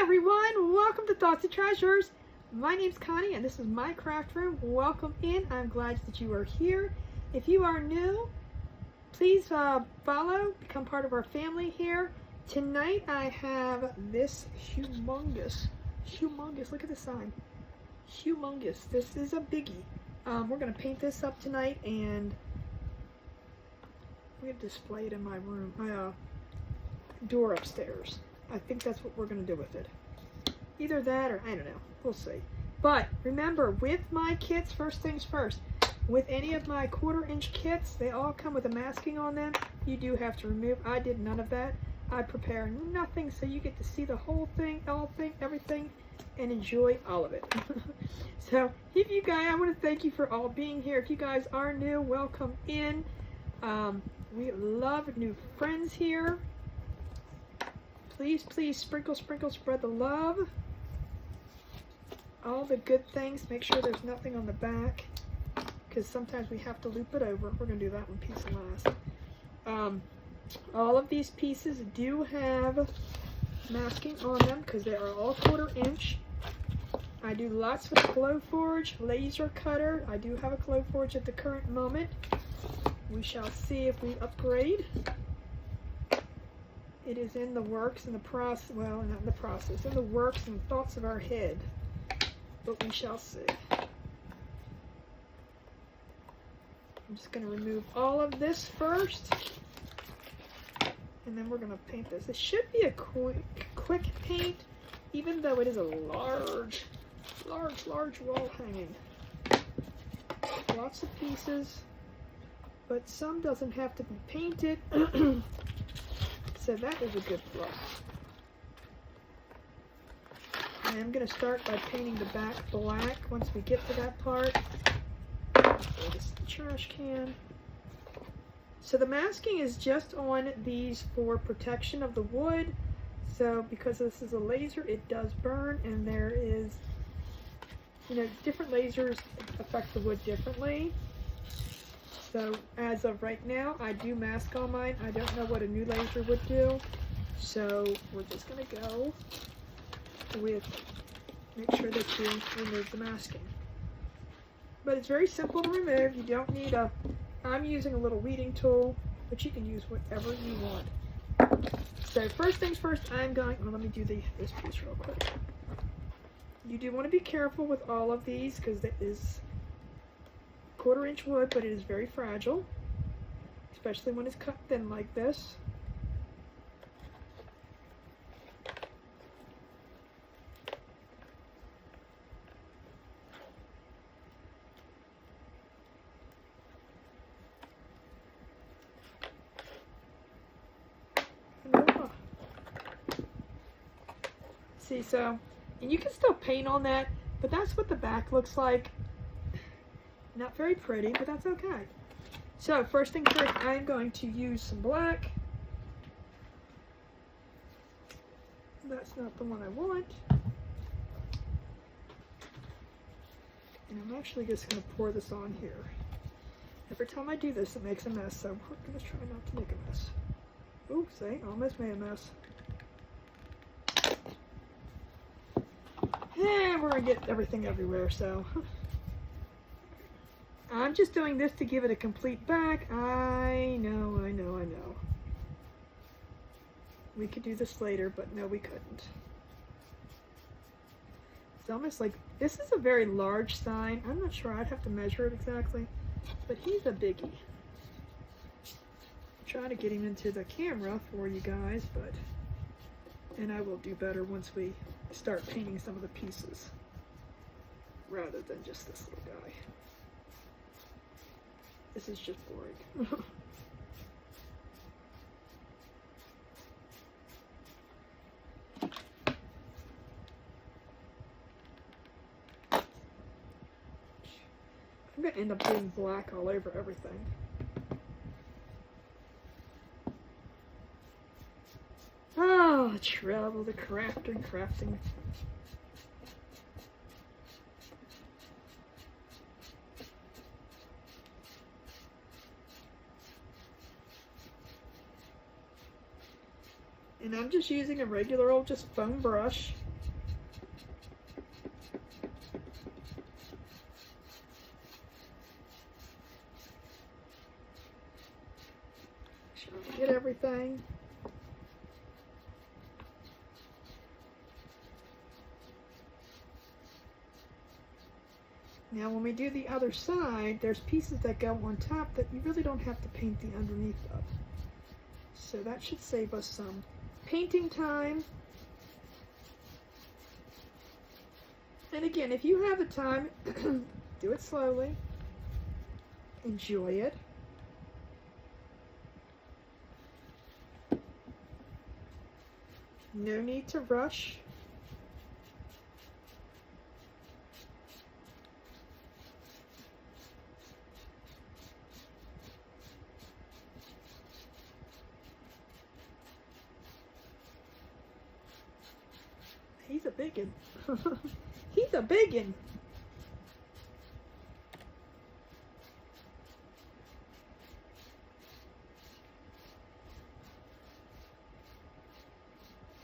everyone, welcome to Thoughts and Treasures. My name's Connie and this is my craft room. Welcome in. I'm glad that you are here. If you are new, please follow, become part of our family here. Tonight I have this humongous, look at the sign, humongous. This is a biggie. We're going to paint this up tonight and I'm going to display it in my room, my door upstairs. I think that's what we're going to do with it. Either that or I don't know. We'll see. But remember, with my kits, first things first, with any of my 1/4-inch kits, they all come with a masking on them. You do have to remove. I did none of that. I prepare nothing, so you get to see the whole thing, everything, and enjoy all of it. So, if you guys, I want to thank you for all being here. If you guys are new, welcome in. We love new friends here. Please, please sprinkle, spread the love. All the good things. Make sure there's nothing on the back, because sometimes we have to loop it over. We're going to do that one piece last. All of these pieces do have masking on them because they are all 1/4-inch. I do lots with Glowforge laser cutter. I do have a Glowforge at the current moment. We shall see if we upgrade. It is in the works, in the process, well, not in the process, in the works and thoughts of our head. But we shall see. I'm just going to remove all of this first. And then we're going to paint this. It should be a quick paint, even though it is a large wall hanging. Lots of pieces, but some doesn't have to be painted. So that is a good plus. I am going to start by painting the back black once we get to that part. Throw this in the trash can. So the masking is just on these for protection of the wood. So because this is a laser, it does burn, and there is, different lasers affect the wood differently. So as of right now, I do mask on mine. I don't know what a new laser would do. So we're just going to go with, make sure that you remove the masking. But it's very simple to remove. You don't need I'm using a little weeding tool, but you can use whatever you want. So first things first, I'm going, let me do this piece real quick. You do want to be careful with all of these because it is 1/4-inch wood, but it is very fragile, especially when it's cut thin like this. See, so, and you can still paint on that, but that's what the back looks like. Not very pretty, but that's okay. So, first thing first, I'm going to use some black. That's not the one I want. And I'm actually just going to pour this on here. Every time I do this, it makes a mess, so we're going to try not to make a mess. Ooh, see, almost made a mess. And we're going to get everything everywhere, so. I'm just doing this to give it a complete back. I know. We could do this later, but no, we couldn't. It's almost like, this is a very large sign. I'm not sure, I'd have to measure it exactly, but he's a biggie. Try to get him into the camera for you guys, and I will do better once we start painting some of the pieces, rather than just this little guy. This is just boring. I'm going to end up doing black all over everything. Oh, trouble, the crafting. And I'm just using a regular old just foam brush. Make sure I get everything. Now when we do the other side, there's pieces that go on top that you really don't have to paint the underneath of. So that should save us some painting time. And again, if you have the time, do it slowly. Enjoy it. No need to rush. He's a biggin. He's a biggin.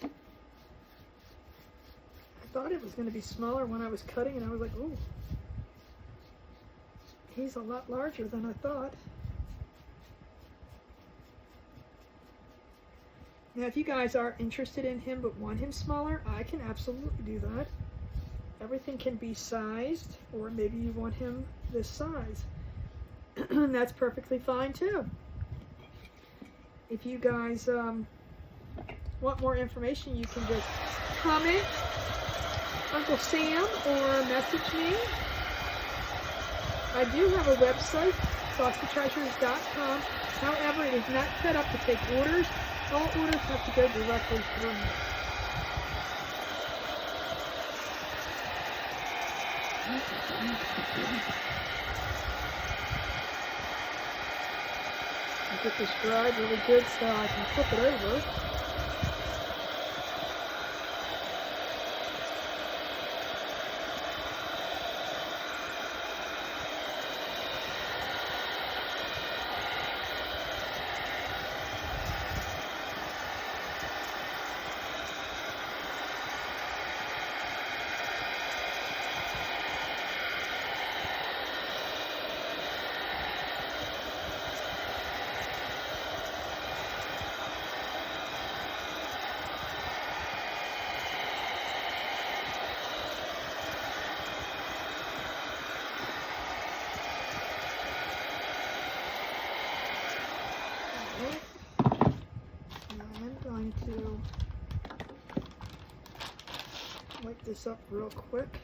I thought it was going to be smaller when I was cutting, and I was like, ooh. He's a lot larger than I thought. Now, if you guys are interested in him but want him smaller, I can absolutely do that. Everything can be sized, or maybe you want him this size. That's perfectly fine too. If you guys want more information, you can just comment Uncle Sam or message me. I do have a website, SaucyTreasures.com. However, it is not set up to take orders. All orders have to go directly through me. I'll get this dried really good so I can flip it over. To wipe this up real quick.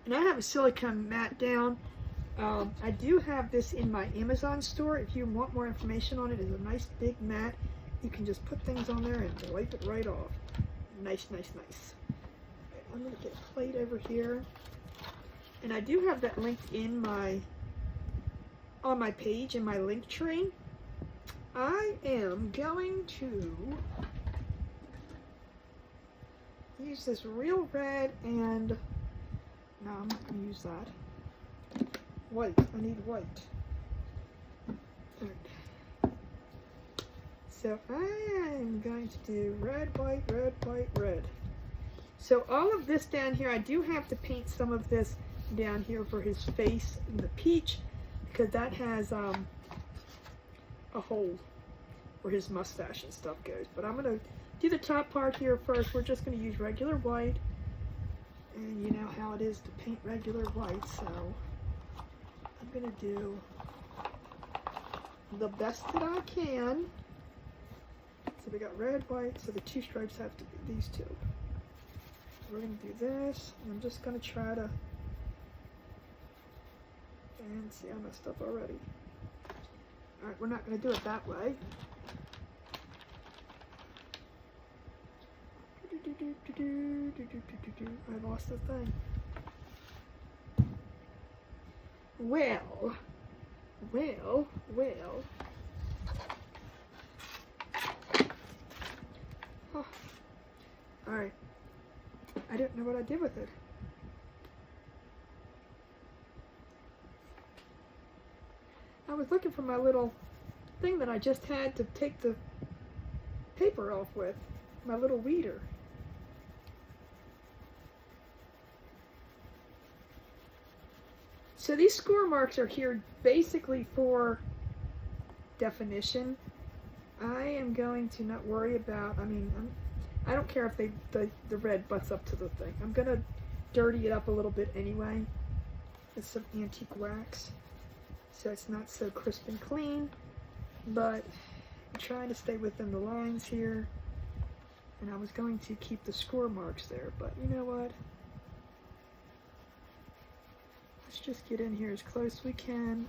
And I have a silicone mat down. I do have this in my Amazon store. If you want more information on it, it's a nice big mat. You can just put things on there and wipe it right off. Nice, nice, nice. Right, I'm going to get a plate over here. And I do have that linked in on my page in my link tree. I am going to use this real red and no, I'm not going to use that. White. I need white. Okay. So I'm going to do red, white, red, white, red. So all of this down here, I do have to paint some of this down here for his face and the peach, because that has a hole where his mustache and stuff goes. But I'm going to do the top part here first. We're just going to use regular white. And you know how it is to paint regular white, so I'm going to do the best that I can. So we got red, white, so the two stripes have to be these two. We're going to do this, and I'm just going to try to, and see, I messed up already. Alright, we're not going to do it that way. I lost the thing. Well. Oh. Alright. I didn't know what I did with it. I was looking for my little thing that I just had to take the paper off with, my little weeder. So these score marks are here basically for definition. I am going to not worry about, I don't care if the red butts up to the thing. I'm going to dirty it up a little bit anyway. It's some antique wax, so it's not so crisp and clean, but I'm trying to stay within the lines here. And I was going to keep the score marks there, but you know what? Let's just get in here as close as we can.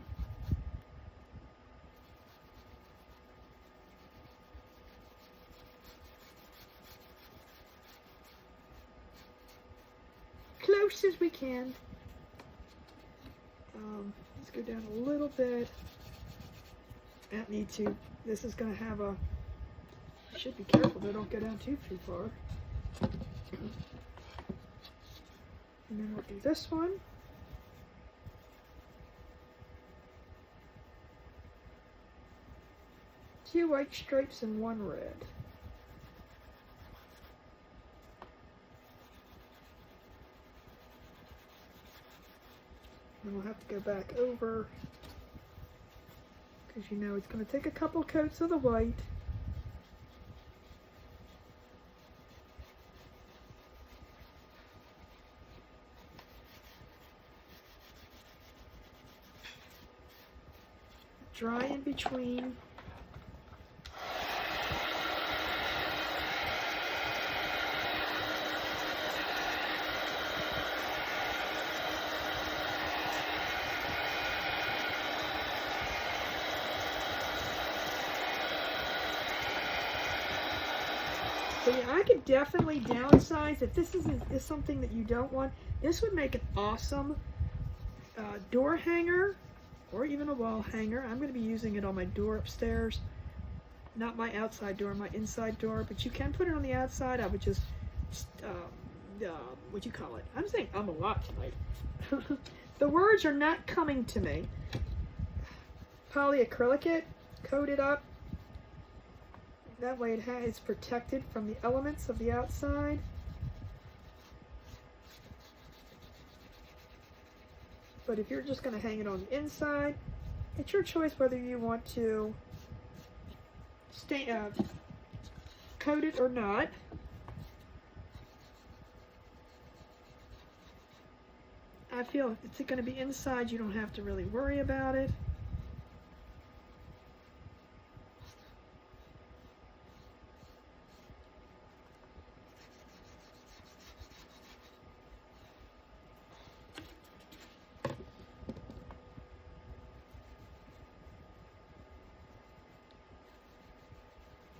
Close as we can. Let's go down a little bit. I don't need to. This is going to have a, you should be careful they don't go down too far. And then we'll do this one. Two white stripes and one red. And we'll have to go back over, because you know it's going to take a couple coats of the white. Dry in between. So yeah, I could definitely downsize. If this is something that you don't want, this would make an awesome door hanger or even a wall hanger. I'm going to be using it on my door upstairs. Not my outside door, my inside door, but you can put it on the outside. I would just, what you call it? I'm saying a lot tonight. The words are not coming to me. Polyacrylic it, coat it up. That way it's protected from the elements of the outside. But if you're just going to hang it on the inside, it's your choice whether you want to coat it or not. I feel if it's going to be inside, you don't have to really worry about it.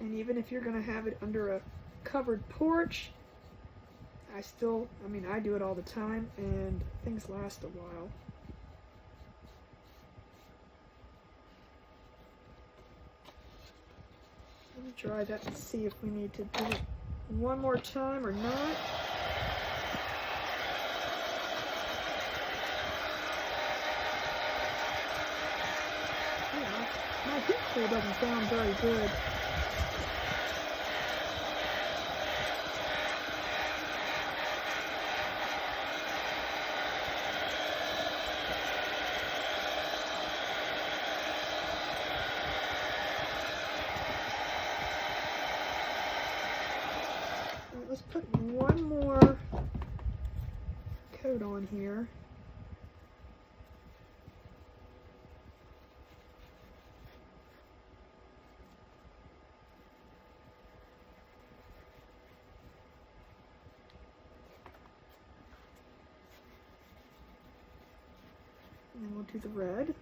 And even if you're going to have it under a covered porch, I do it all the time, and things last a while. Let me try that and see if we need to do it one more time or not. Yeah, my heat tool doesn't sound very good. Let's put one more coat on here. And then we'll do the red.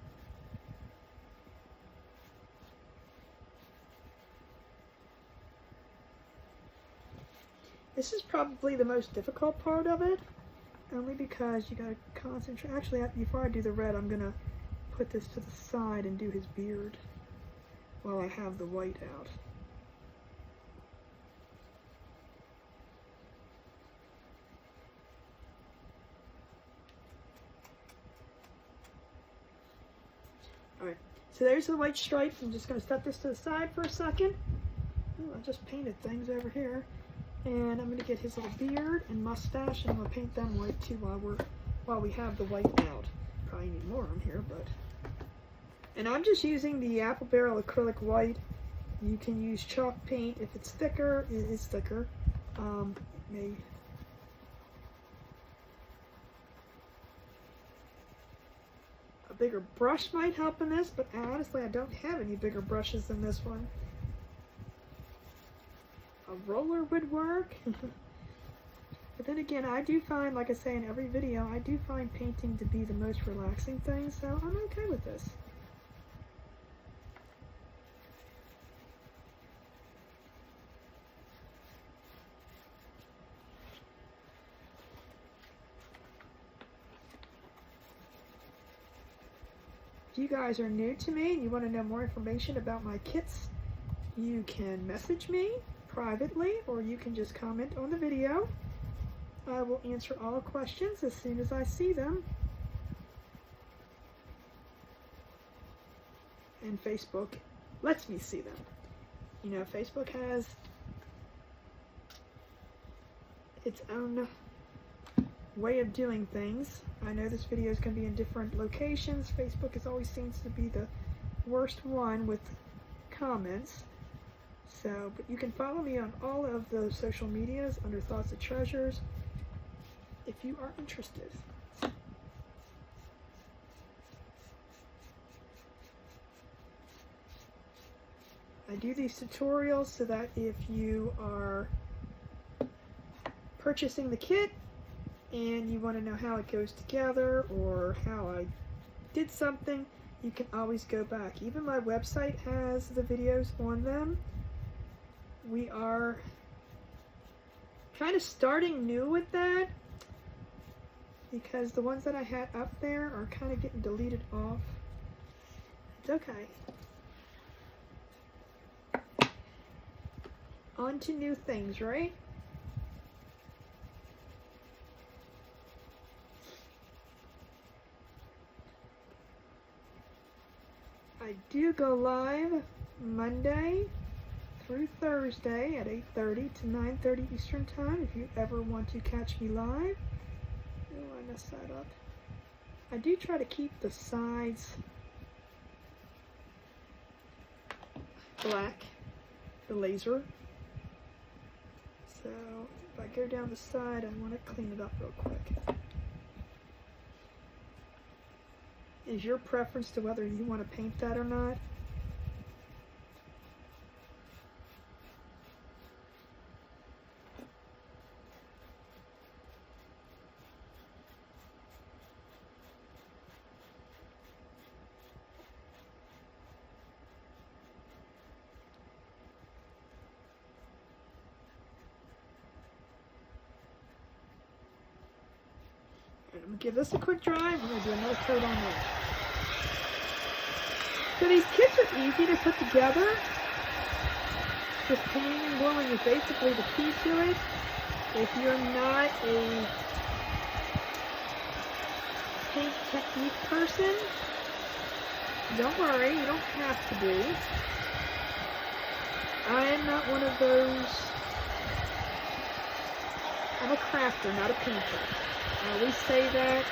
This is probably the most difficult part of it, only because you gotta concentrate. Actually, before I do the red, I'm gonna put this to the side and do his beard while I have the white out. Alright, so there's the white stripes. I'm just going to set this to the side for a second. Ooh, I just painted things over here. And I'm going to get his little beard and mustache, and I'm going to paint them white too while we have the white out. Probably need more on here, but... And I'm just using the Apple Barrel acrylic white. You can use chalk paint if it's thicker. It is thicker. A bigger brush might help in this, but honestly, I don't have any bigger brushes than this one. A roller would work. But then again, I do find, like I say in every video, I do find painting to be the most relaxing thing, so I'm okay with this. If you guys are new to me and you want to know more information about my kits, you can message me privately, or you can just comment on the video. I will answer all questions as soon as I see them. And Facebook lets me see them. You know, Facebook has its own way of doing things. I know this video is going to be in different locations. Facebook always seems to be the worst one with comments. So, but you can follow me on all of the social medias under Thoughts of Treasures if you are interested. I do these tutorials so that if you are purchasing the kit and you want to know how it goes together or how I did something, you can always go back. Even my website has the videos on them. We are kind of starting new with that because the ones that I had up there are kind of getting deleted off. It's okay. On to new things, right? I do go live Monday through Thursday at 8:30 to 9:30 Eastern Time if you ever want to catch me live. Oh, I messed that up. I do try to keep the sides black, the laser. So if I go down the side, I want to clean it up real quick. Is your preference to whether you want to paint that or not? I'm going to give this a quick dry. We're going to do another coat on that. So these kits are easy to put together. Just painting and gluing is basically the key to it. If you're not a paint technique person, don't worry, you don't have to be. I am not one of those. I'm a crafter, not a painter. I always say that,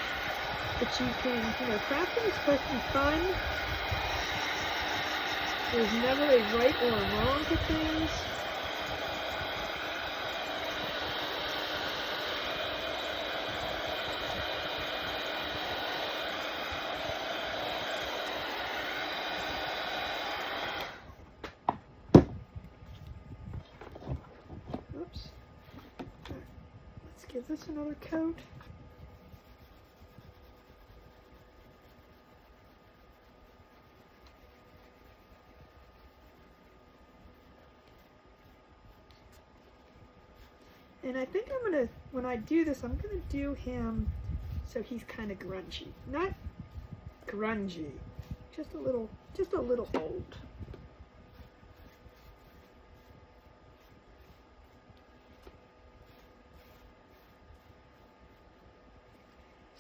but you can, crafting is supposed to be fun. There's never a right or a wrong to things. Oops. Let's give this another coat. And I think I'm gonna, when I do this, I'm gonna do him so he's kind of grungy. Not grungy, just a little old.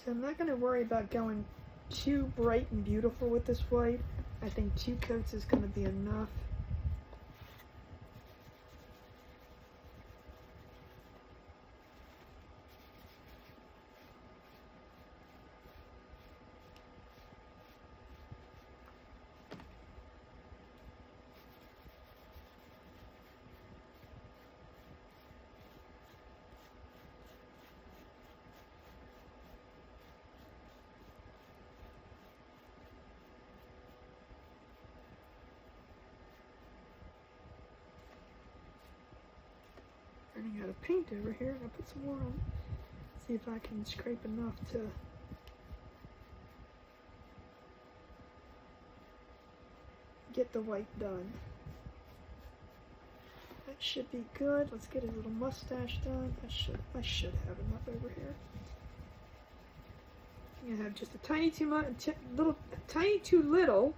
So I'm not gonna worry about going too bright and beautiful with this white. I think 2 coats is going to be enough. Running out of paint over here, and I'll put some more on. See if I can scrape enough to get the white done. That should be good. Let's get his little mustache done. I should have enough over here. I'm gonna have just a tiny too much, tiny too little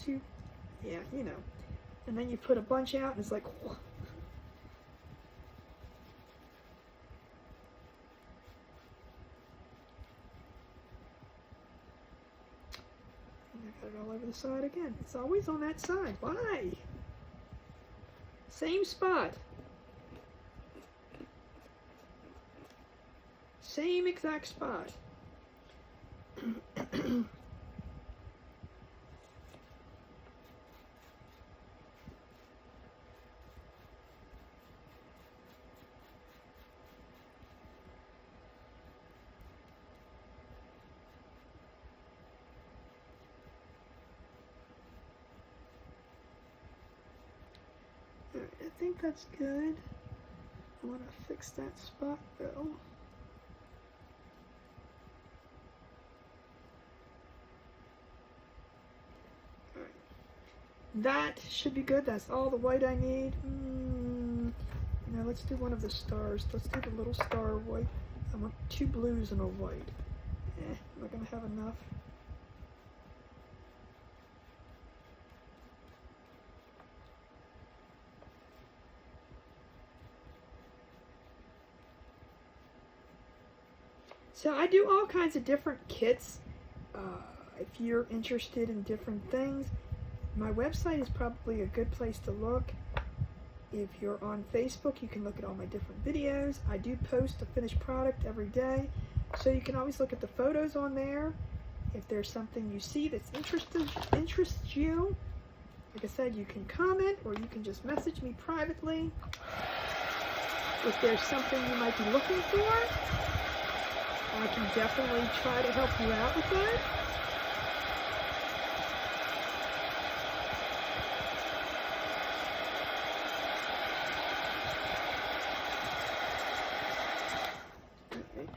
too, yeah, you know. And then you put a bunch out, and it's like. Whoa. I got it all over the side again. It's always on that side. Why? Same spot. Same exact spot. I think that's good. I want to fix that spot though. Alright. That should be good. That's all the white I need. Now let's do one of the stars. Let's do the little star white. I want 2 blues and a white. I'm not going to have enough. So I do all kinds of different kits. If you're interested in different things, my website is probably a good place to look. If you're on Facebook, you can look at all my different videos. I do post a finished product every day, so you can always look at the photos on there. If there's something you see that's interests you, like I said, you can comment or you can just message me privately. If there's something you might be looking for, I can definitely try to help you out with that. Okay.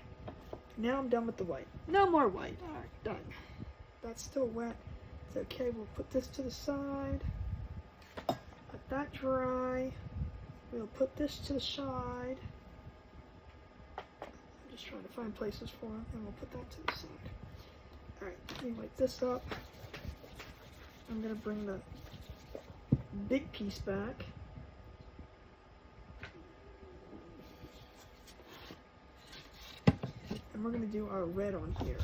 Now I'm done with the white. No more white. All right, done. That's still wet. It's okay. We'll put this to the side. Let that dry. We'll put this to the side. Just trying to find places for them, and we'll put that to the side. Alright, let me wipe this up. I'm going to bring the big piece back. And we're going to do our red on here.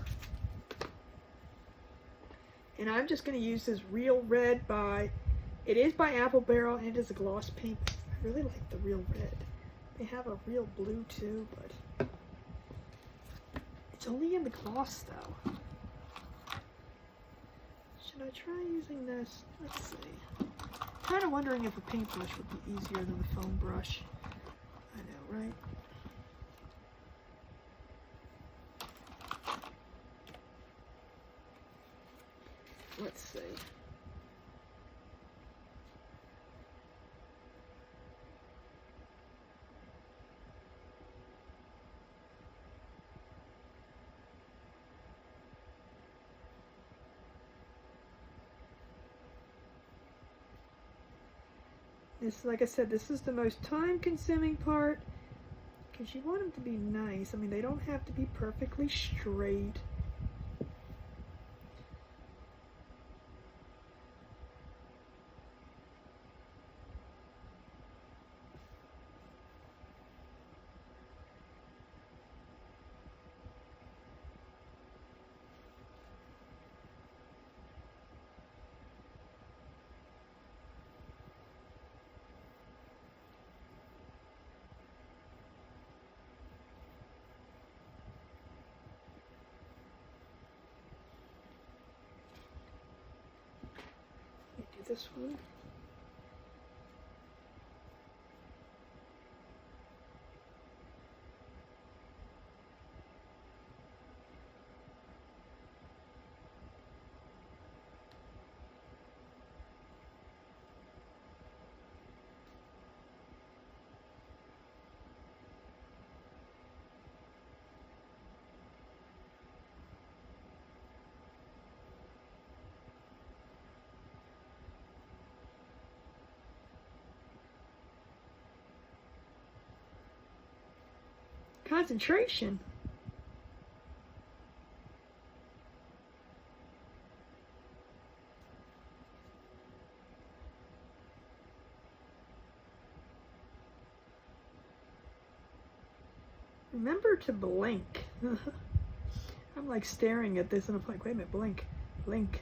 And I'm just going to use this Real Red it is by Apple Barrel, and it is a gloss pink. I really like the Real Red. They have a Real Blue too, but it's only in the gloss though. Should I try using this? Let's see. I'm kind of wondering if a paintbrush would be easier than the foam brush. I know, right? Let's see. This, like I said, this is the most time-consuming part because you want them to be nice. I mean, they don't have to be perfectly straight. this one. Concentration. Remember to blink. I'm like staring at this and I'm like, wait a minute, blink, blink.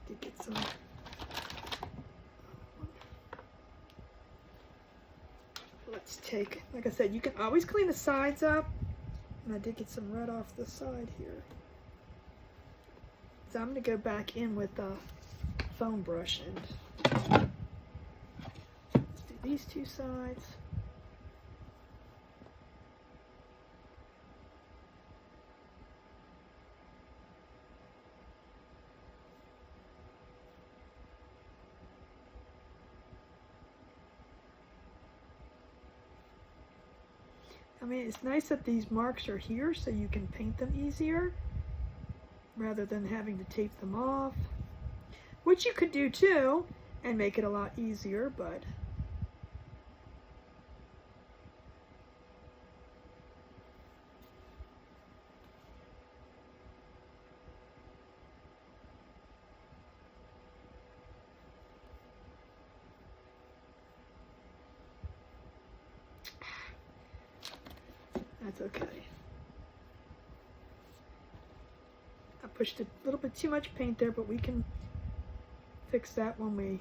To get some. Let's take, like I said, you can always clean the sides up. And I did get some red off the side here. So I'm going to go back in with a foam brush and let's do these two sides. I mean, it's nice that these marks are here so you can paint them easier rather than having to tape them off, which you could do too and make it a lot easier, but that's okay. I pushed a little bit too much paint there, but we can fix that when we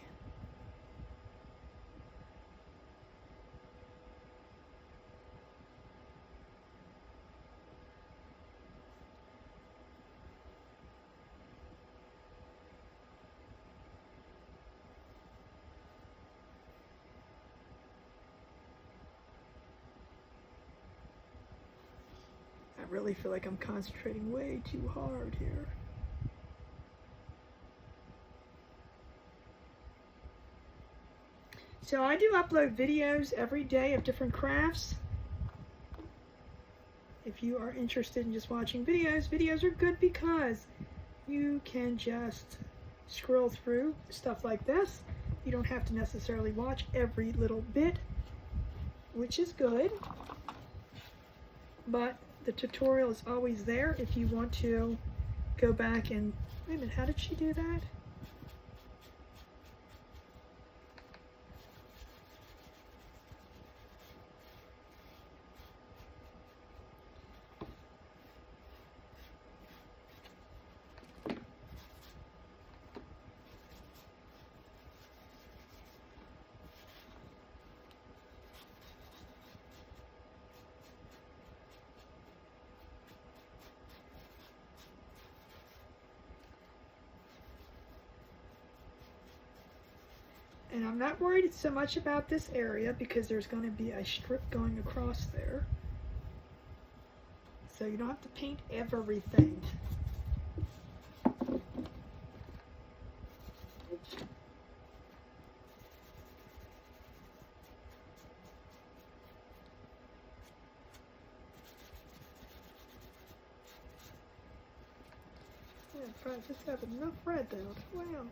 really feel like I'm concentrating way too hard here. So I do upload videos every day of different crafts. If you are interested in just watching videos, videos are good because you can just scroll through stuff like this. You don't have to necessarily watch every little bit, which is good. But the tutorial is always there if you want to go back and, wait a minute, how did she do that? And I'm not worried so much about this area because there's going to be a strip going across there. So you don't have to paint everything. Yeah, probably just have enough red though. Wow.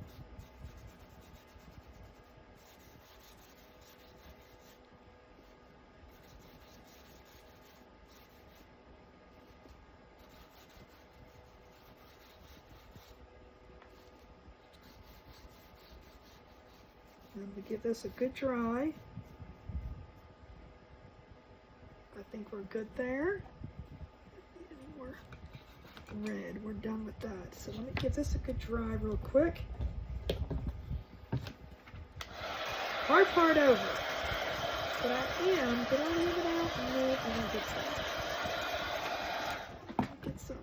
I'm going to give this a good dry. I think we're good there. Any more red? We're done with that. So let me give this a good dry real quick. Hard part over. But I am, did I leave it out? No, I'm going to get some. Get some.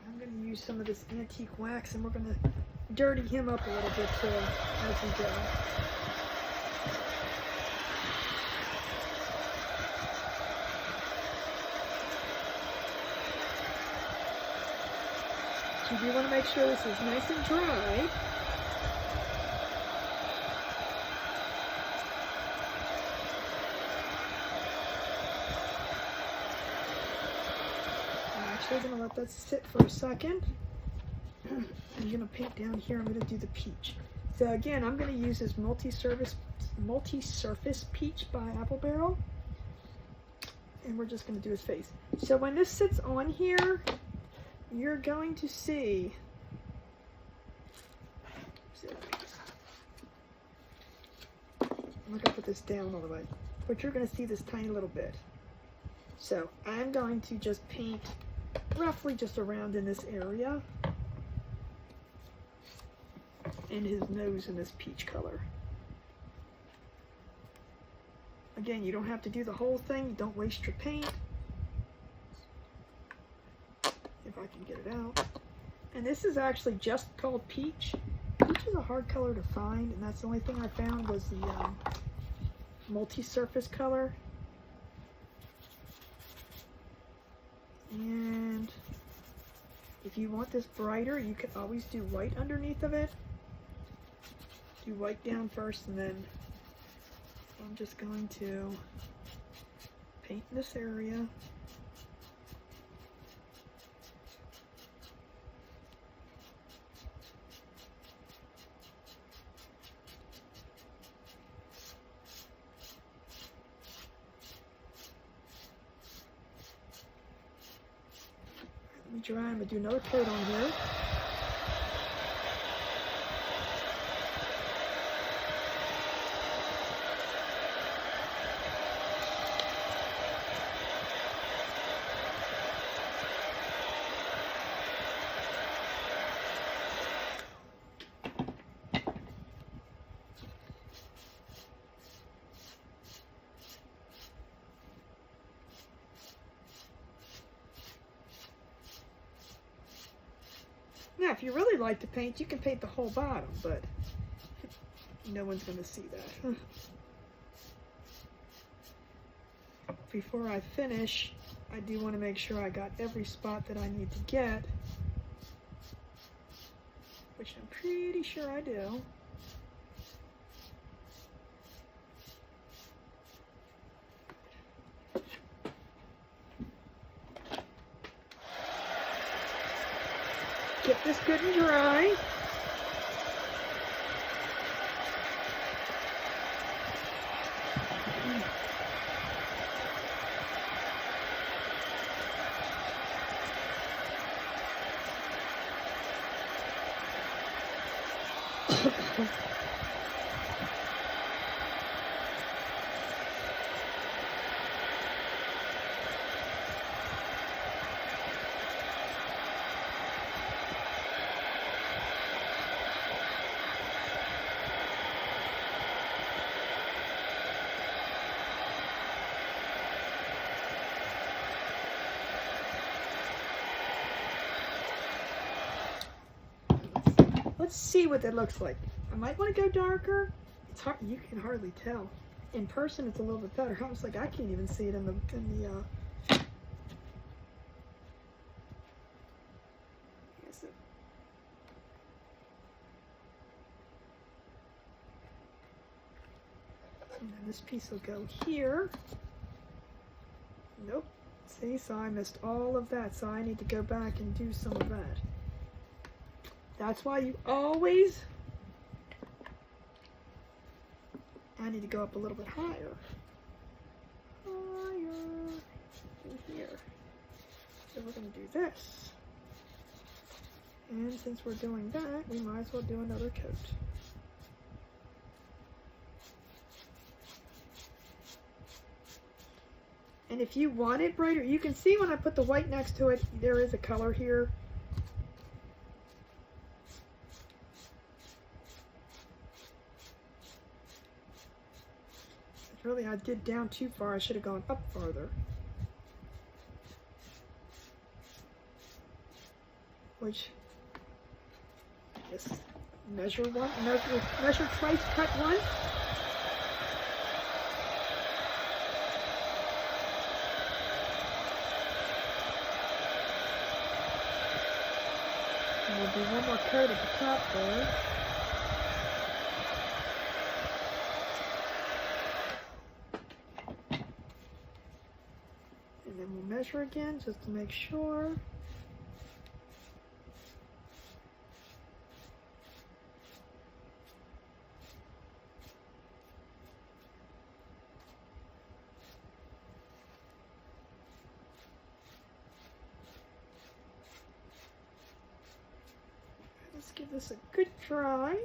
I'm going to use some of this antique wax and we're going to dirty him up a little bit too as we go. So you do want to make sure this is nice and dry. I'm going to let that sit for a second. I'm going to paint down here. I'm going to do the peach. So again, I'm going to use this multi-surface peach by Apple Barrel. And we're just going to do his face. So when this sits on here, you're going to see, I'm going to put this down all the way, but you're going to see this tiny little bit. So I'm going to just paint roughly just around in this area, and his nose in this peach color. Again, you don't have to do the whole thing. You don't waste your paint. If I can get it out. And this is actually just called peach. Peach is a hard color to find, and that's the only thing I found was the multi-surface color. And if you want this brighter, you can always do white underneath of it. Do white down first, and then I'm just going to paint this area. Let me dry. I'm going to do another coat on here. Now, if you really like to paint, you can paint the whole bottom, but no one's going to see that. Before I finish, I do want to make sure I got every spot that I need to get, which I'm pretty sure I do. Get this good and dry. Let's see what that looks like. I might want to go darker. It's hard. You can hardly tell. In person, it's a little bit better. Almost like I can't even see it in the and then this piece will go here. Nope. See, so I missed all of that, so I need to go back and do some of that. That's why you always, I need to go up a little bit higher. Higher in here. So we're going to do this. And since we're doing that, we might as well do another coat. And if you want it brighter, you can see when I put the white next to it, there is a color here. Really, I did down too far. I should have gone up farther. Which, just measure one, measure twice, cut once. And we'll do one more coat at the top there. And then we'll measure again just to make sure. Let's give this a good dry.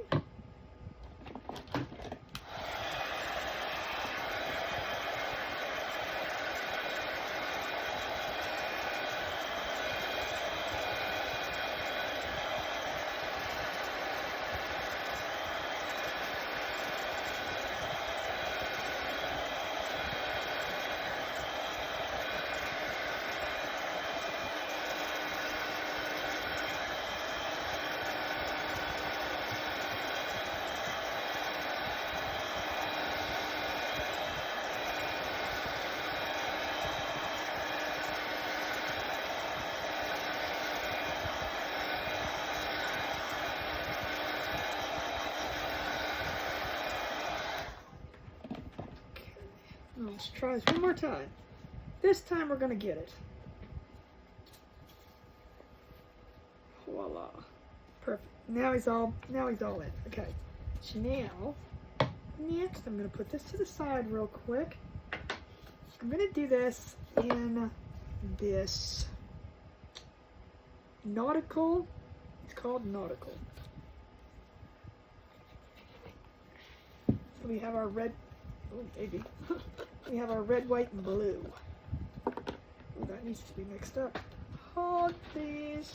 Let's try this one more time. This time we're gonna get it. Voila. Perfect. Now he's all in. Okay. So now, next I'm gonna put this to the side real quick. I'm gonna do this in this nautical. It's called nautical. So we have our red. Oh, maybe. We have our red, white, and blue. Oh, that needs to be mixed up. Hold these.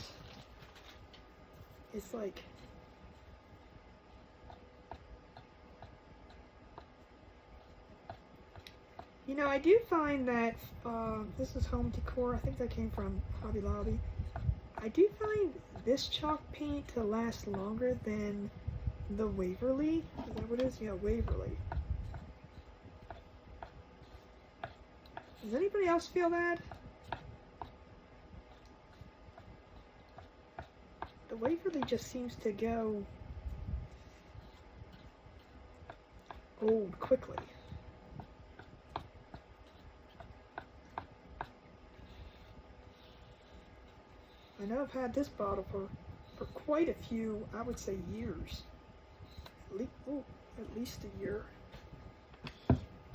It's like, you know, I do find that this is home decor. I think that came from Hobby Lobby. I do find this chalk paint to last longer than the Waverly. Is that what it is? Yeah, Waverly. Does anybody else feel that? The Waverly just seems to go old quickly. I know I've had this bottle for quite a few, I would say, years. At least a year.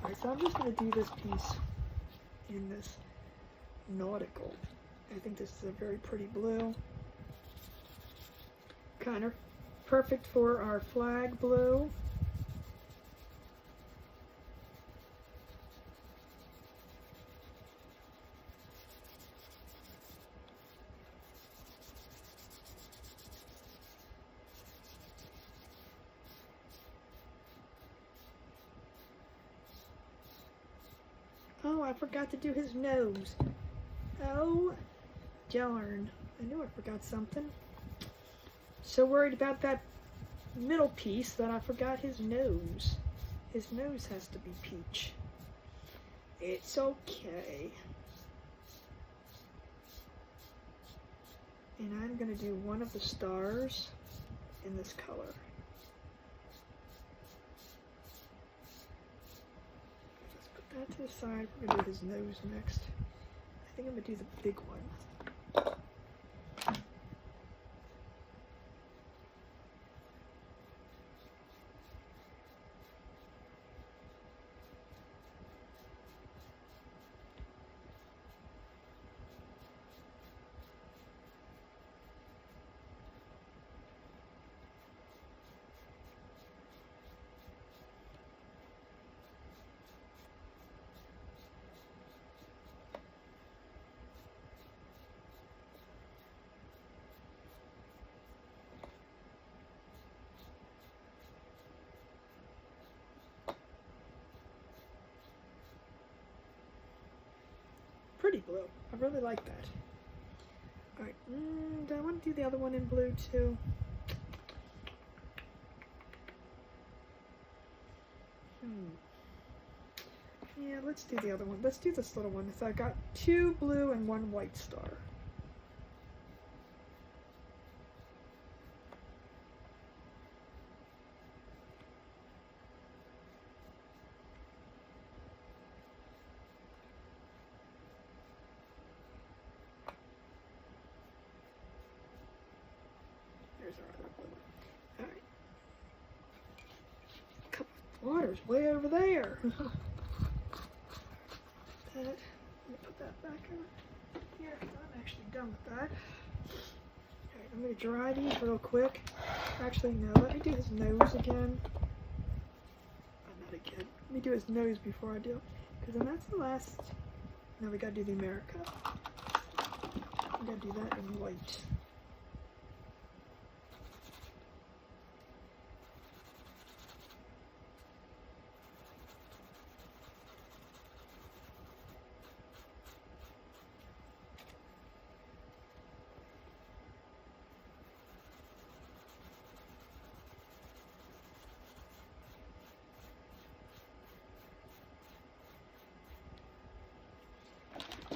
Alright, so I'm just going to do this piece in this nautical. I think this is a very pretty blue. Kind of perfect for our flag blue. Oh, I forgot to do his nose. Oh, darn. I knew I forgot something. So worried about that middle piece that I forgot his nose. His nose has to be peach. It's okay. And I'm going to do one of the stars in this color. That to the side. We're going to do his nose next. I think I'm gonna do the big one. Pretty blue. I really like that. Alright, do I want to do the other one in blue too? Yeah, let's do the other one. Let's do this little one. So I got 2 blue and 1 white star. There's our other blue one. Alright. Cup of water's way over there. Let me put that back in here. I'm actually done with that. Alright, I'm going to dry these real quick. Actually, no, let me do his nose again. Not again. Let me do his nose before I do. Because then that's the last. Now we got to do the America. We got to do that in white.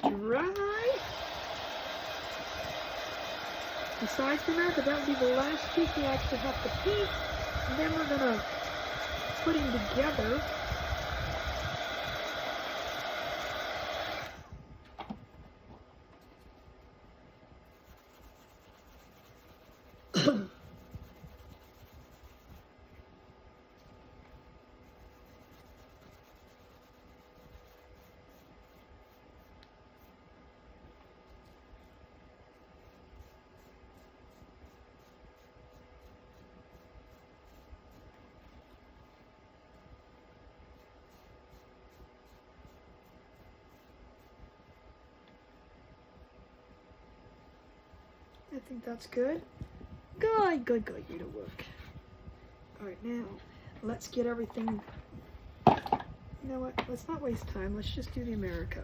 Dry. Besides the America, that would be the last piece we actually have to paint. And then we're going to put him together. I think that's good. Good, you to work. Alright, now, let's get everything, you know what, let's not waste time, let's just do the America.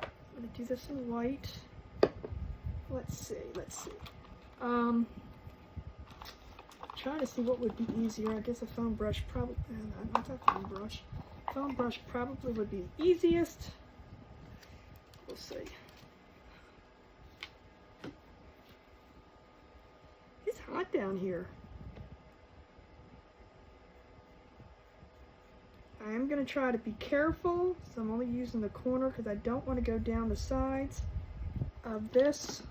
I'm gonna do this in white. Let's see. Trying to see what would be easier. I guess a foam brush probably, not that foam brush. Foam brush probably would be easiest. We'll see. Hot down here. I am going to try to be careful, so I'm only using the corner because I don't want to go down the sides of this.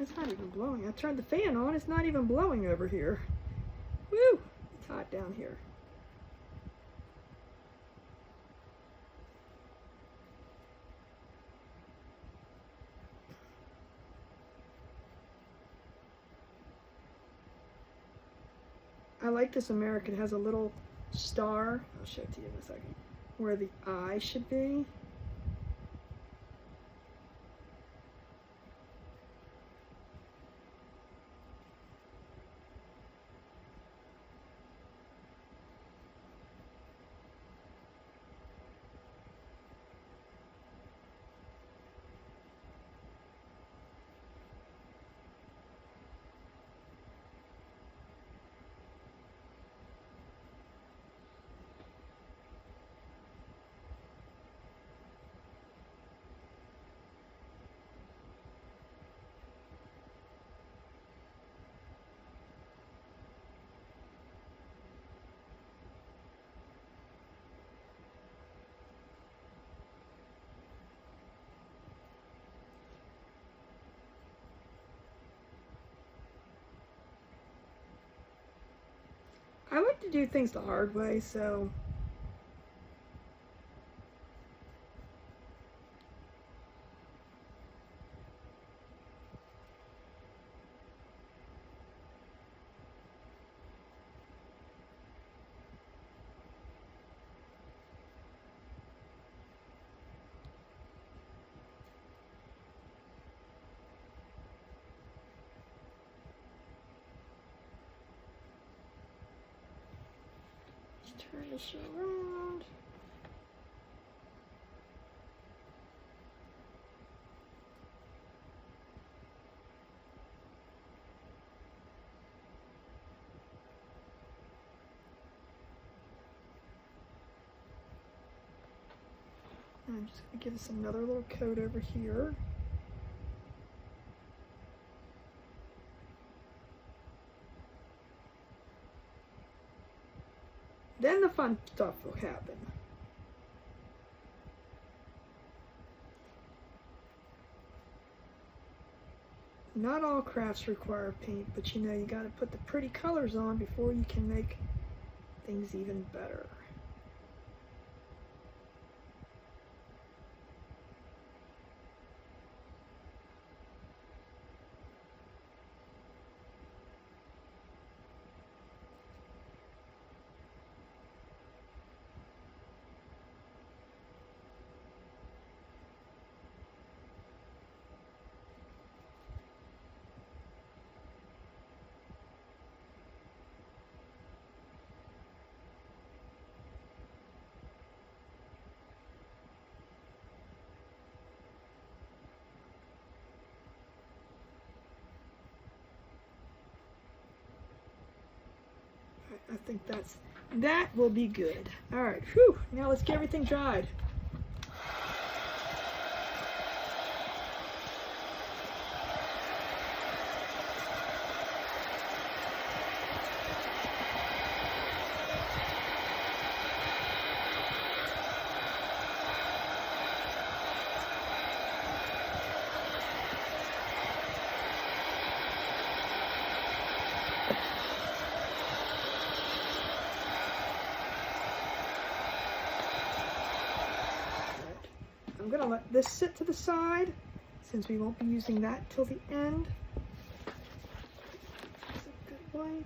It's not even blowing. I turned the fan on. It's not even blowing over here. Woo! It's hot down here. I like this American. It has a little star. I'll show it to you in a second. Where the eye should be. I like to do things the hard way, so let's turn this around. I'm just going to give this another little coat over here. Then the fun stuff will happen. Not all crafts require paint, but you know, you got to put the pretty colors on before you can make things even better. I think that will be good. All right, whew, now let's get everything dried. I'm going to let this sit to the side since we won't be using that till the end. That's a good wipe.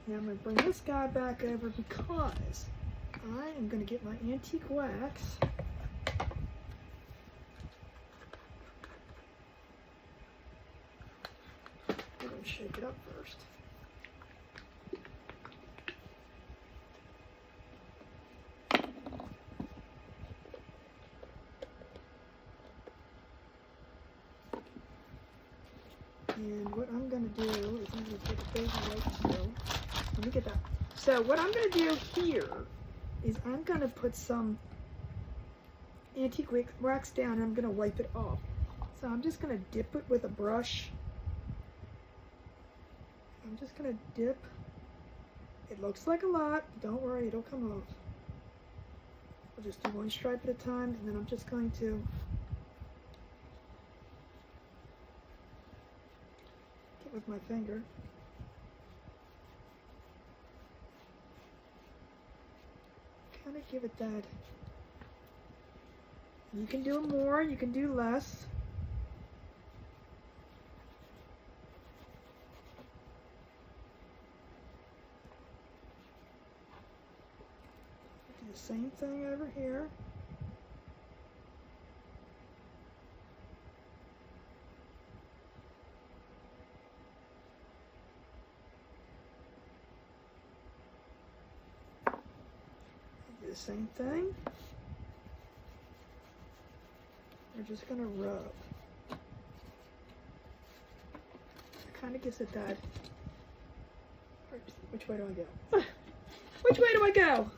Now I'm going to bring this guy back over because I am going to get my antique wax. I'm going to shake it up first. And what I'm going to do is I'm going to take a baby wipe still. Let me get that. So what I'm going to do here is I'm going to put some antique wax down and I'm going to wipe it off. So I'm just going to dip it with a brush. I'm just going to dip. It looks like a lot. Don't worry, it'll come off. I'll just do one stripe at a time and then I'm just going to with my finger. Kind of give it that. You can do more, you can do less. Do the same thing over here. The same thing. We're just going to rub. It kind of gives it that. Which way do I go? Which way do I go?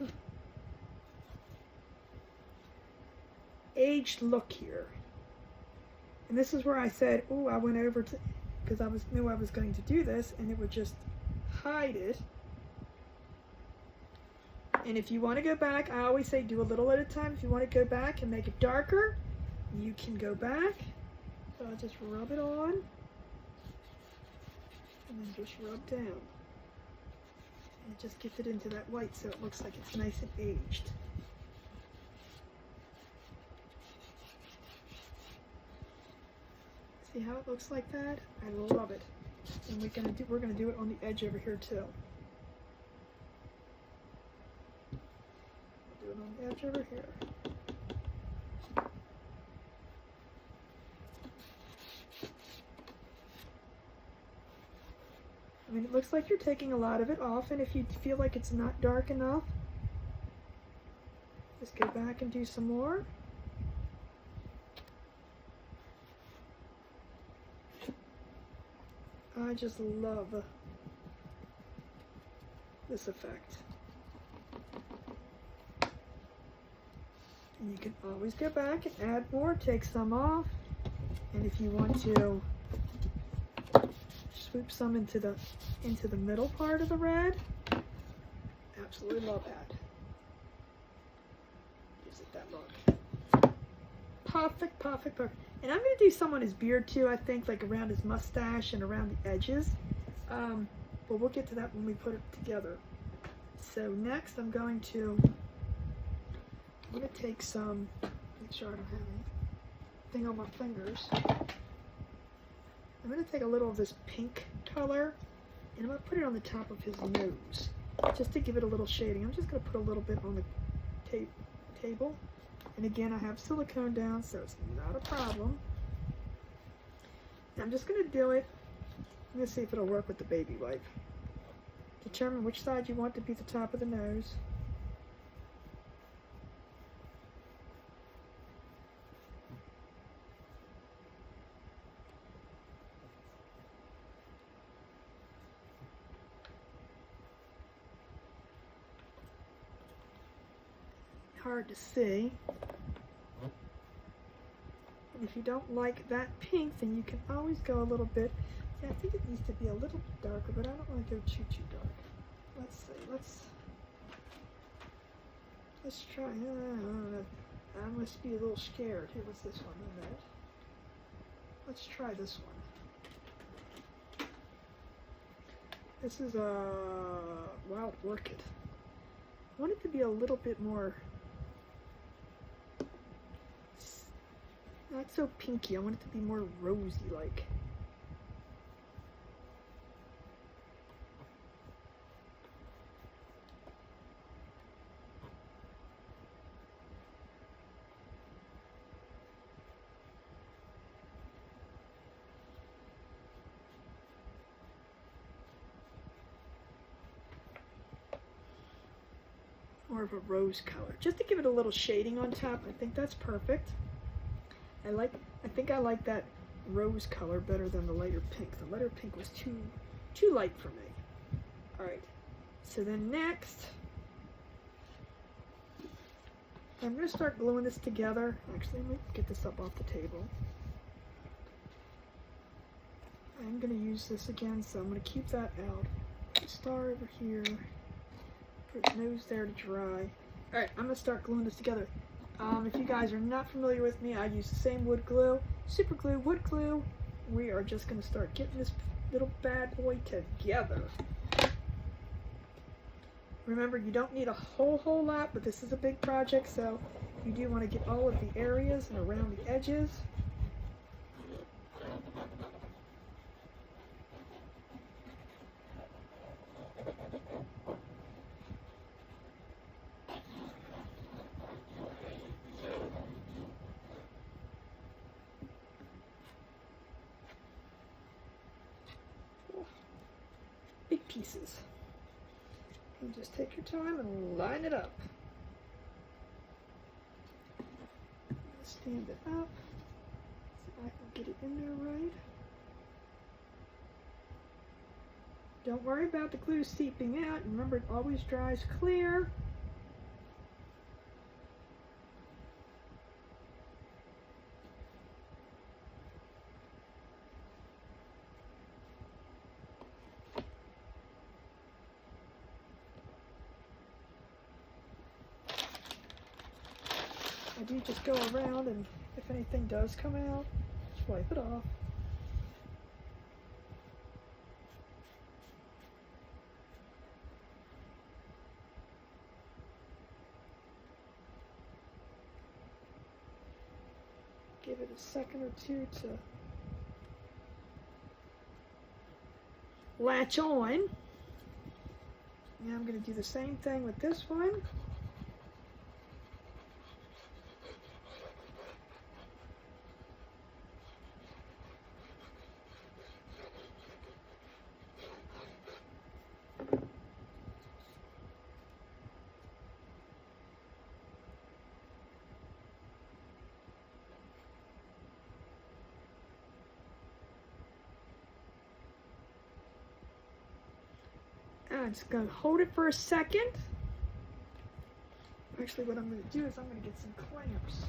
Aged look here. And this is where I said, oh, I went over to, because I knew I was going to do this, and it would just hide it. And if you want to go back, I always say do a little at a time. If you want to go back and make it darker, you can go back. So I'll just rub it on. And then just rub down. And just get it into that white so it looks like it's nice and aged. See how it looks like that? I love it. And we're gonna do it on the edge over here too. We'll do it on the edge over here. I mean, it looks like you're taking a lot of it off, and if you feel like it's not dark enough, just go back and do some more. I just love this effect. And you can always go back and add more, take some off, and if you want to swoop some into the middle part of the red, absolutely love that. Gives it that look. Perfect, perfect, perfect. And I'm going to do some on his beard too, I think, like around his mustache and around the edges. But we'll get to that when we put it together. So next I'm going to take some, make sure I don't have anything on my fingers. I'm going to take a little of this pink color and I'm going to put it on the top of his nose just to give it a little shading. I'm just going to put a little bit on the table. And again, I have silicone down, so it's not a problem. Now I'm just going to do it. I'm going to see if it'll work with the baby wipe. Determine which side you want to be the top of the nose. Hard to see. And if you don't like that pink, then you can always go a little bit. See, I think it needs to be a little darker, but I don't want to go too dark. Let's see. Let's try. I must be a little scared. Here, what's this one? Let's try this one. This is a wild orchid. I want it to be a little bit more. Not so pinky, I want it to be more rosy like. More of a rose color, just to give it a little shading on top. I think that's perfect. I think I like that rose color better than the lighter pink. The lighter pink was too light for me. All right, so then next, I'm going to start gluing this together. Actually, let me get this up off the table. I'm going to use this again, so I'm going to keep that out. Star over here. Put his nose there to dry. All right, I'm going to start gluing this together. If you guys are not familiar with me, I use the same wood glue, super glue, wood glue. We are just going to start getting this little bad boy together. Remember, you don't need a whole lot, but this is a big project, so you do want to get all of the areas and around the edges. Big pieces. And just take your time and line it up. Stand it up so I can get it in there right. Don't worry about the glue seeping out. Remember, it always dries clear. I do just go around, and if anything does come out, just wipe it off. give it a second or two to latch on. Now I'm going to do the same thing with this one. I'm just going to hold it for a second. Actually, what I'm going to do is I'm going to get some clamps.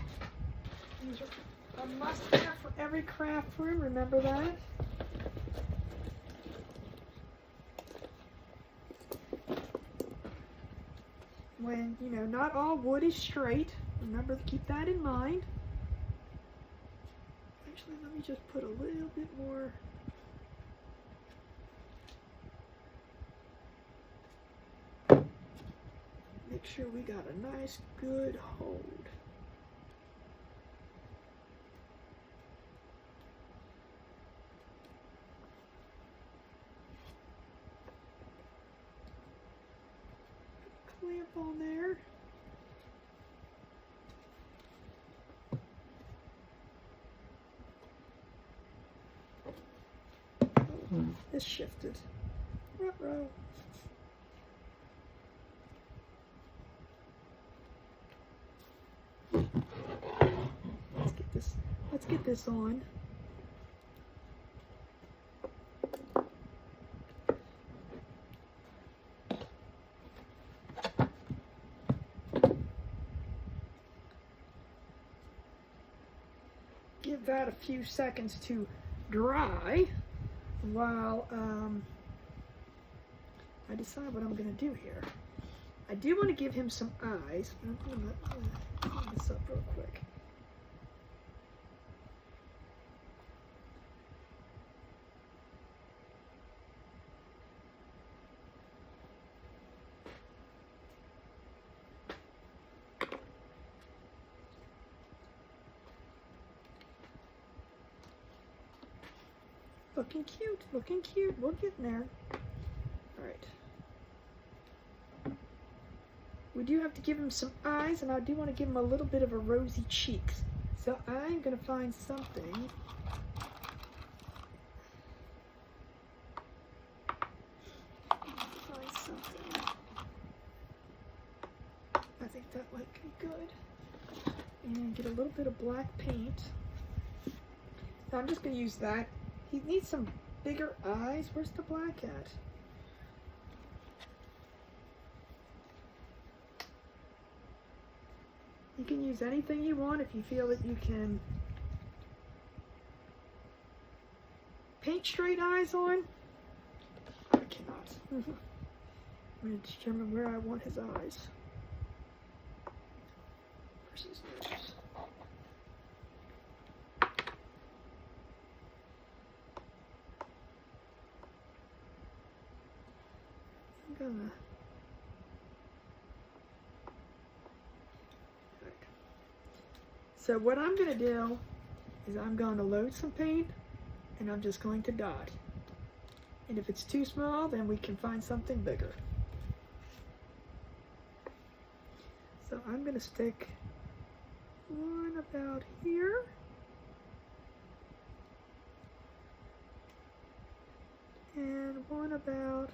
These are a must-have for every craft room. Remember that? When, you know, not all wood is straight. Remember to keep that in mind. Actually, let me just put a little bit more. Make sure we got a nice, good hold. Clamp on there. Oh, this shifted. Ruh-roh. Let's get this on. Give that a few seconds to dry while I decide what I'm going to do here. I do want to give him some eyes. I'm going to clean this up real quick. Looking cute, looking cute. We're getting there. All right. We do have to give him some eyes, and I do want to give him a little bit of a rosy cheeks. So I'm going to find something. I think that might be good. And get a little bit of black paint. Now I'm just going to use that. He needs some bigger eyes. Where's the black at? You can use anything you want if you feel that you can paint straight eyes on. I cannot. I'm going to determine where I want his eyes. Where's his nose? So what I'm going to do is I'm going to load some paint and I'm just going to dot. And if it's too small, then we can find something bigger. So I'm going to stick one about here. And one about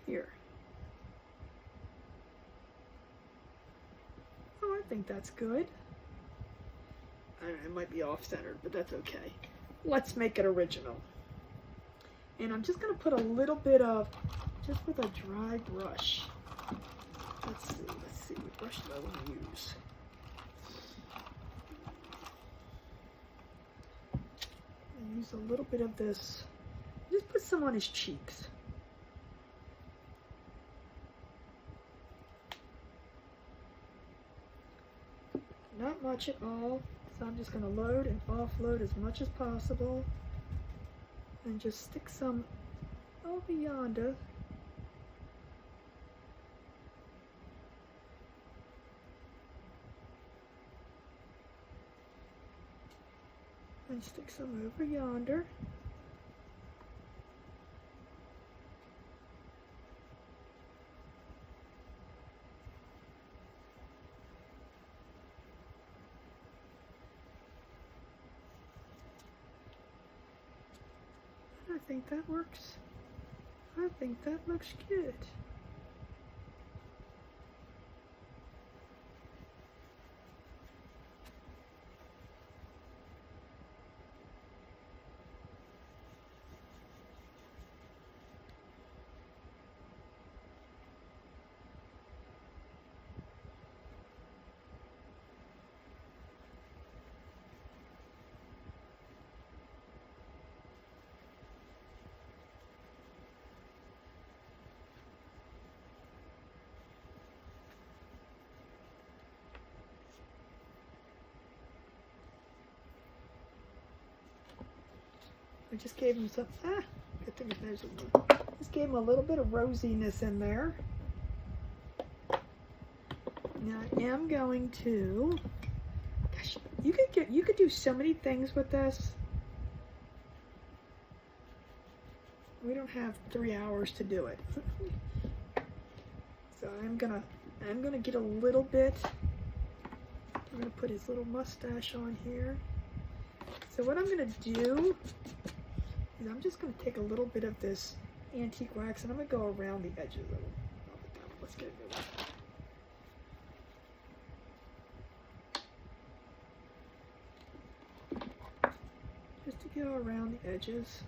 here. Oh, I think that's good. I don't know, it might be off-centered, but that's okay. Let's make it original. And I'm just going to put a little bit of, just with a dry brush. Let's see, what brush do I want to use? I use a little bit of this, just put some on his cheeks. Not much at all, so I'm just going to load and offload as much as possible and just stick some over yonder. And stick some over yonder. I think that works. I think that looks good. I just gave him some, good thing it measured one. Just gave him a little bit of rosiness in there. Now I am going to, gosh, you could do so many things with this. We don't have 3 hours to do it. So I'm gonna get a little bit. I'm gonna put his little mustache on here. So what I'm gonna do is I'm just gonna take a little bit of this antique wax and I'm gonna go around the edges of it. Let's get a new one. Just to go around the edges.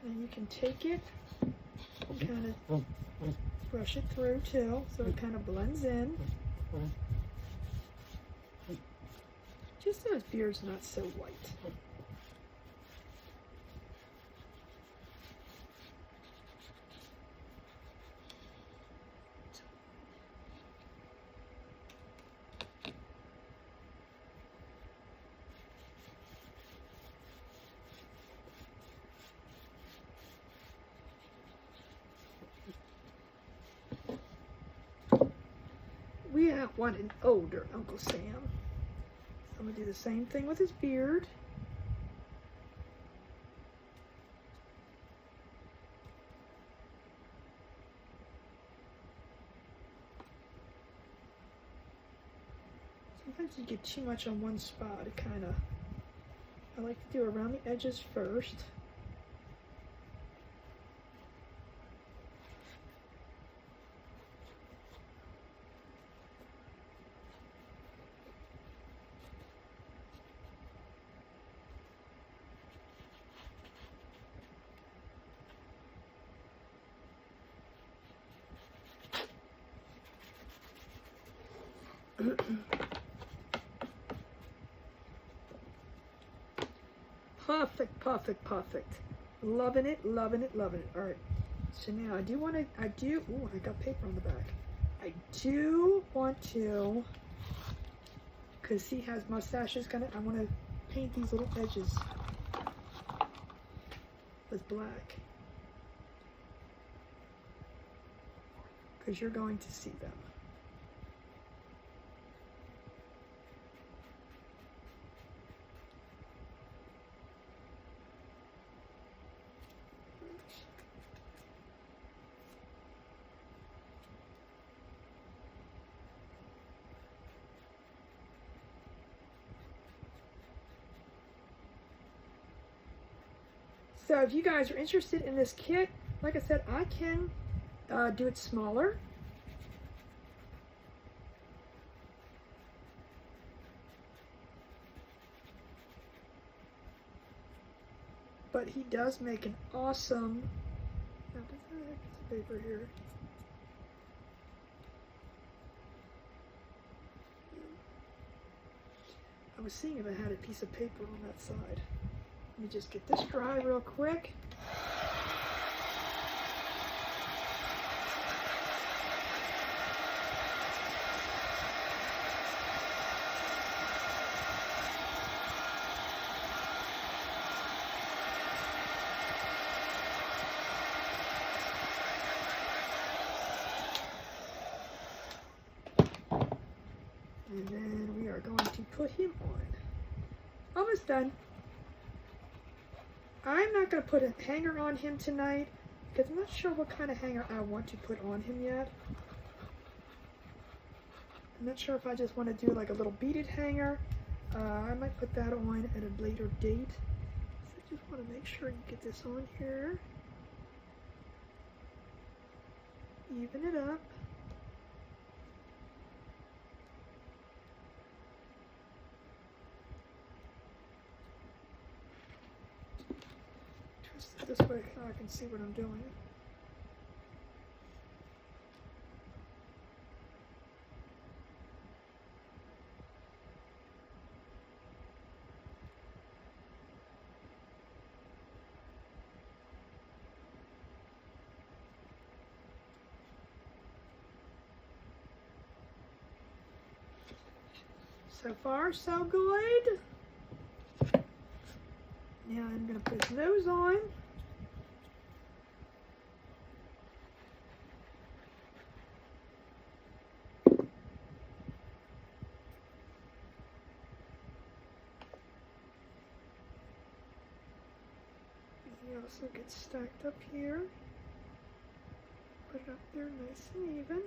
And you can take it and kind of brush it through too, so it kind of blends in. Just so his beard's not so white. We want an older Uncle Sam. I'm going to do the same thing with his beard. Sometimes you get too much on one spot. I like to do around the edges first. Perfect, perfect, perfect. Loving it, loving it, loving it. All right. So now I got paper on the back. I do want to, because he has mustaches, I want to paint these little edges with black. Because you're going to see them. So if you guys are interested in this kit, like I said, I can do it smaller. But he does make an awesome, oh, what's the heck is the paper here? I was seeing if I had a piece of paper on that side. Let me just get this dry real quick. And then we are going to put him on. Almost done. I'm not going to put a hanger on him tonight because I'm not sure what kind of hanger I want to put on him yet. I'm not sure if I just want to do like a little beaded hanger. I might put that on at a later date. So I just want to make sure you get this on here. Even it up. Twist it this way so I can see what I'm doing. So far, so good. Now I'm going to put his nose on. He also gets stacked up here. Put it up there nice and even.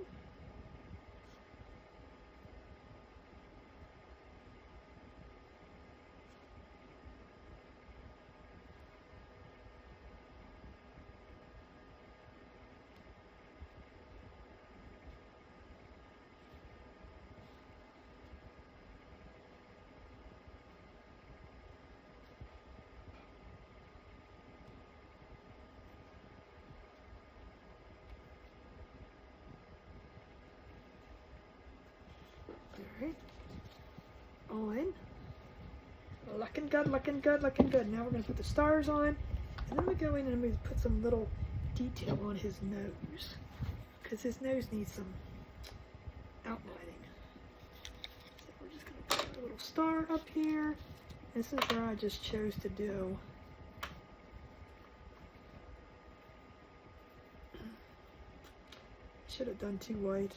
Alright. On. Looking good, looking good, looking good. Now we're going to put the stars on. And then I'm going to go in and I'm going to put some little detail on his nose. Because his nose needs some outlining. So we're just going to put a little star up here. This is where I just chose to do. Should have done too white.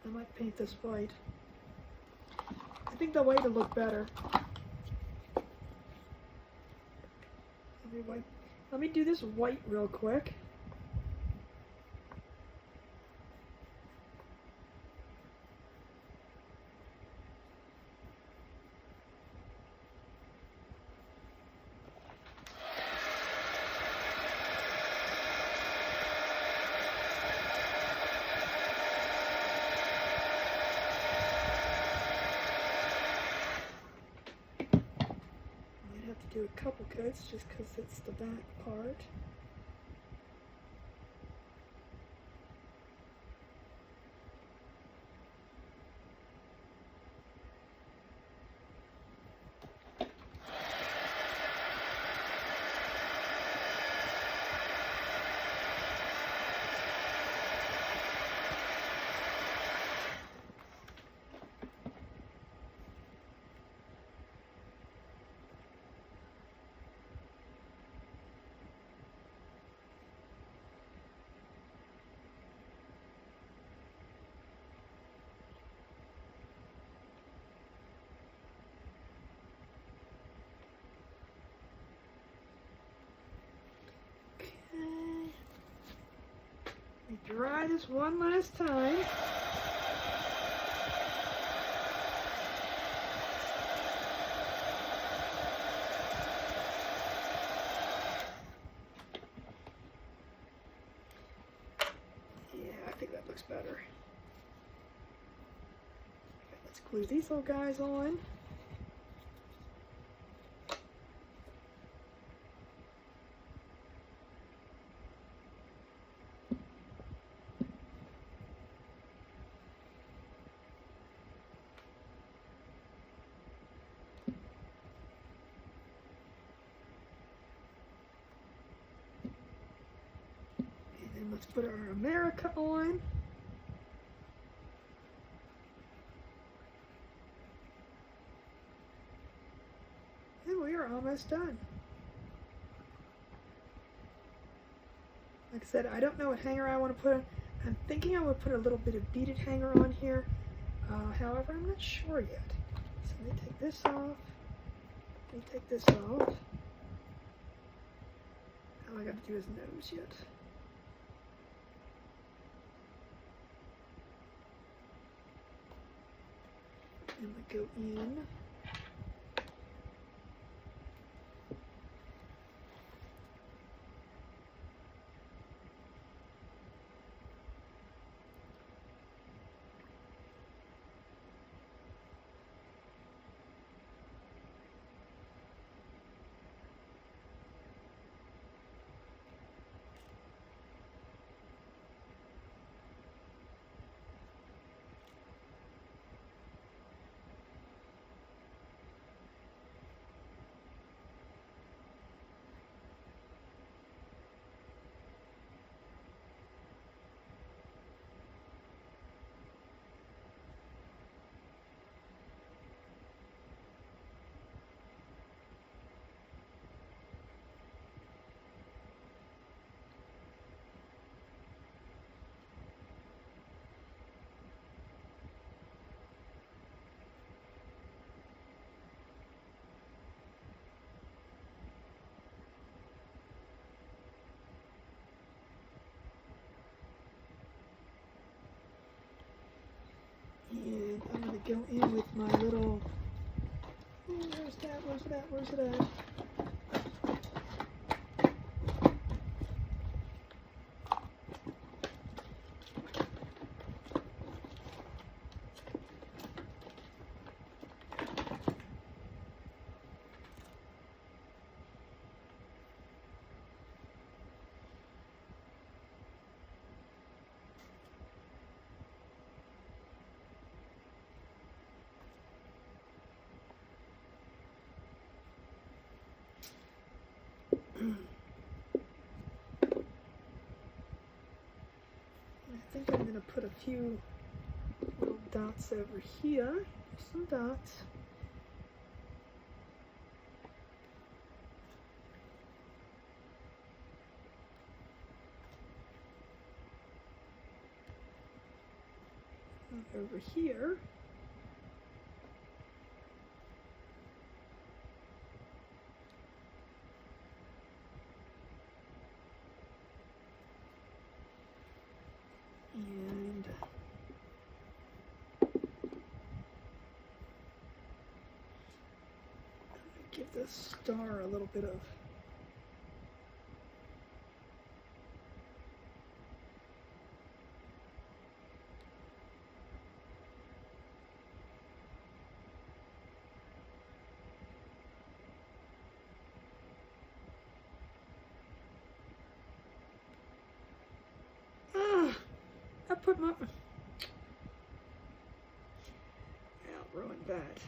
I might paint this white. I think the white will look better. Let me do this white real quick. Do a couple coats just because it's the back part. Dry this one last time. that looks better. Okay, let's glue these little guys on. Let's put our America on. And we are almost done. Like I said, I don't know what hanger I want to put on. I'm thinking I would put a little bit of beaded hanger on here. However, I'm not sure yet. So let me take this off. Let me take this off. All I got to do is nose yet. And we go in. And I'm going to go in with my little, where's it at? I think I'm going to put a few little dots over here. Some dots. And over here. And give this star a little bit of I put my ruined that.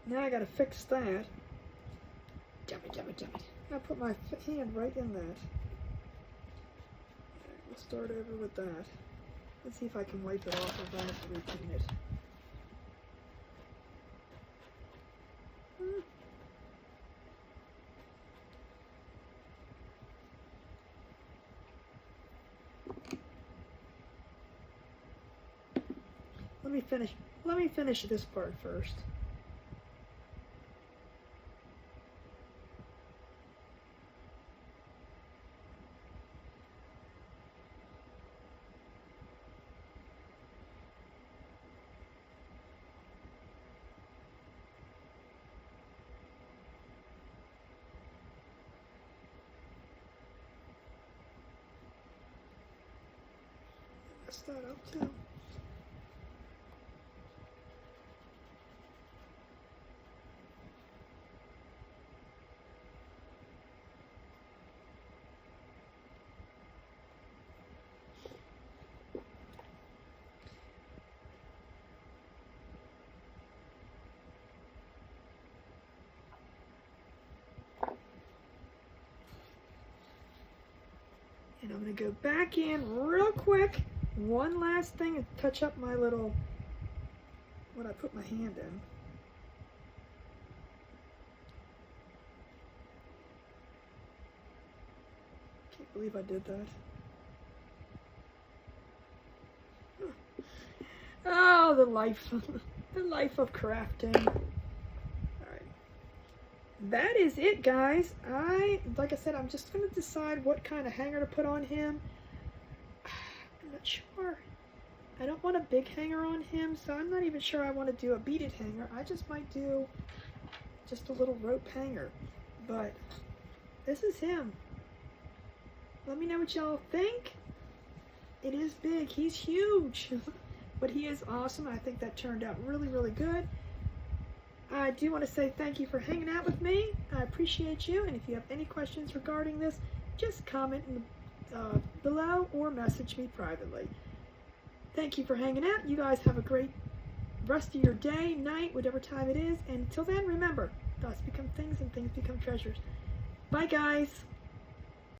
Now I gotta fix that. Jummy. I put my hand right in that. Alright, we'll start over with that. Let's see if I can wipe it off if I have to repaint it. Let me finish this part first. fix that up too. And I'm going to go back in real quick. One last thing and touch up my little, what I put my hand in. Can't believe I did that. Oh, the life, the life of crafting. That is it, guys. Like I said, I'm just going to decide what kind of hanger to put on him. I'm not sure. I don't want a big hanger on him, so I'm not even sure I want to do a beaded hanger. I just might do just a little rope hanger. But this is him. Let me know what y'all think. It is big. He's huge. But he is awesome. I think that turned out really, really good. I do want to say thank you for hanging out with me. I appreciate you, and if you have any questions regarding this, just comment below or message me privately. Thank you for hanging out. You guys have a great rest of your day, night, whatever time it is, and until then, remember, thoughts become things and things become treasures. Bye, guys.